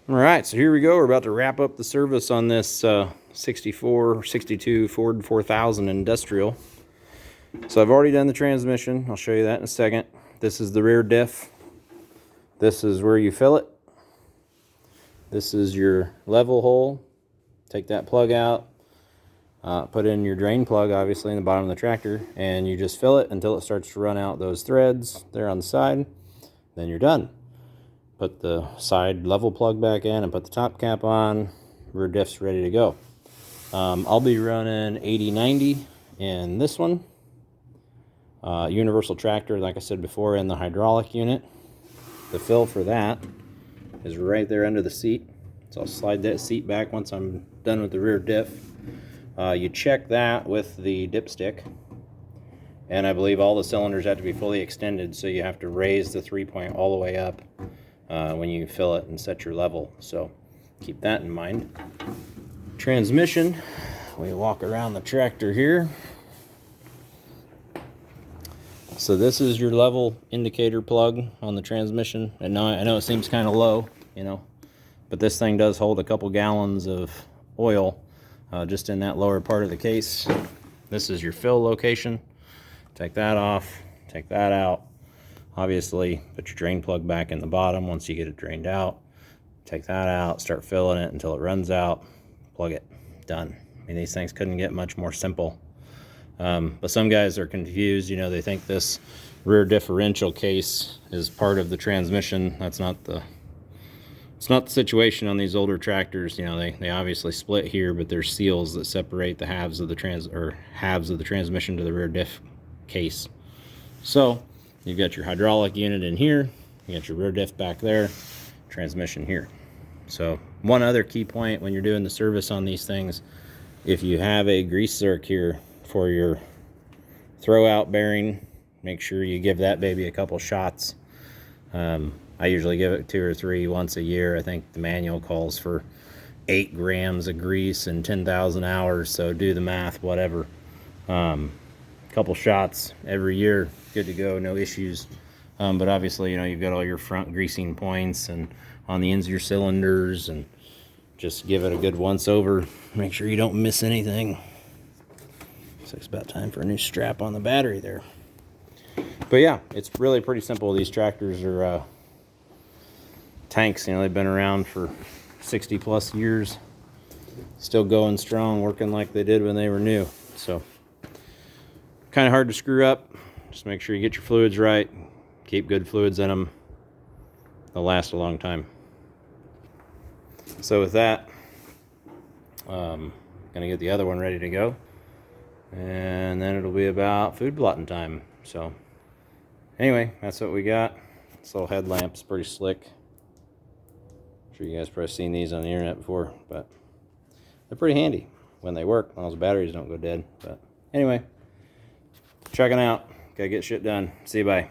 All right, so here we go. We're about to wrap up the service on this 62 Ford 4000 Industrial. So I've already done the transmission. I'll show you that in a second. This is the rear diff. This is where you fill it. This is your level hole. Take that plug out. Put in your drain plug, obviously, in the bottom of the tractor, and you just fill it until it starts to run out those threads there on the side. Then you're done. Put the side level plug back in and put the top cap on. Rear diff's ready to go. I'll be running 80/90 in this one. Universal tractor, like I said before, in the hydraulic unit. The fill for that is right there under the seat. So I'll slide that seat back once I'm done with the rear diff. You check that with the dipstick. And I believe all the cylinders have to be fully extended, so you have to raise the 3-point all the way up when you fill it and set your level. So keep that in mind. Transmission, we walk around the tractor here. So this is your level indicator plug on the transmission. And I know it seems kind of low, but this thing does hold a couple gallons of oil just in that lower part of the case. This is your fill location. Take that off, take that out. Obviously, put your drain plug back in the bottom once you get it drained out. Take that out, start filling it until it runs out. Plug it, done. I mean, these things couldn't get much more simple. But some guys are confused. They think this rear differential case is part of the transmission. It's not the situation on these older tractors. They obviously split here, but there's seals that separate the halves of the transmission to the rear diff case. So you've got your hydraulic unit in here, you got your rear diff back there, transmission here. So one other key point when you're doing the service on these things, if you have a grease zerk here for your throw out bearing, make sure you give that baby a couple shots. I usually give it 2 or 3 once a year. I think the manual calls for 8 grams of grease and 10,000 hours, so do the math, whatever. Couple shots every year, good to go, no issues. But obviously, you've got all your front greasing points and on the ends of your cylinders, and just give it a good once over. Make sure you don't miss anything. So it's about time for a new strap on the battery there. But yeah, it's really pretty simple. These tractors are tanks. They've been around for 60 plus years, still going strong, working like they did when they were new. So kind of hard to screw up. Just make sure you get your fluids right, keep good fluids in them. They'll last a long time. So with that, gonna get the other one ready to go, and then it'll be about food plotting time. So anyway, that's what we got. This little headlamp's pretty slick. I'm sure you guys probably seen these on the internet before, but they're pretty handy when they work, as long as the batteries don't go dead. But anyway, checking out. Gotta get shit done. See you, bye.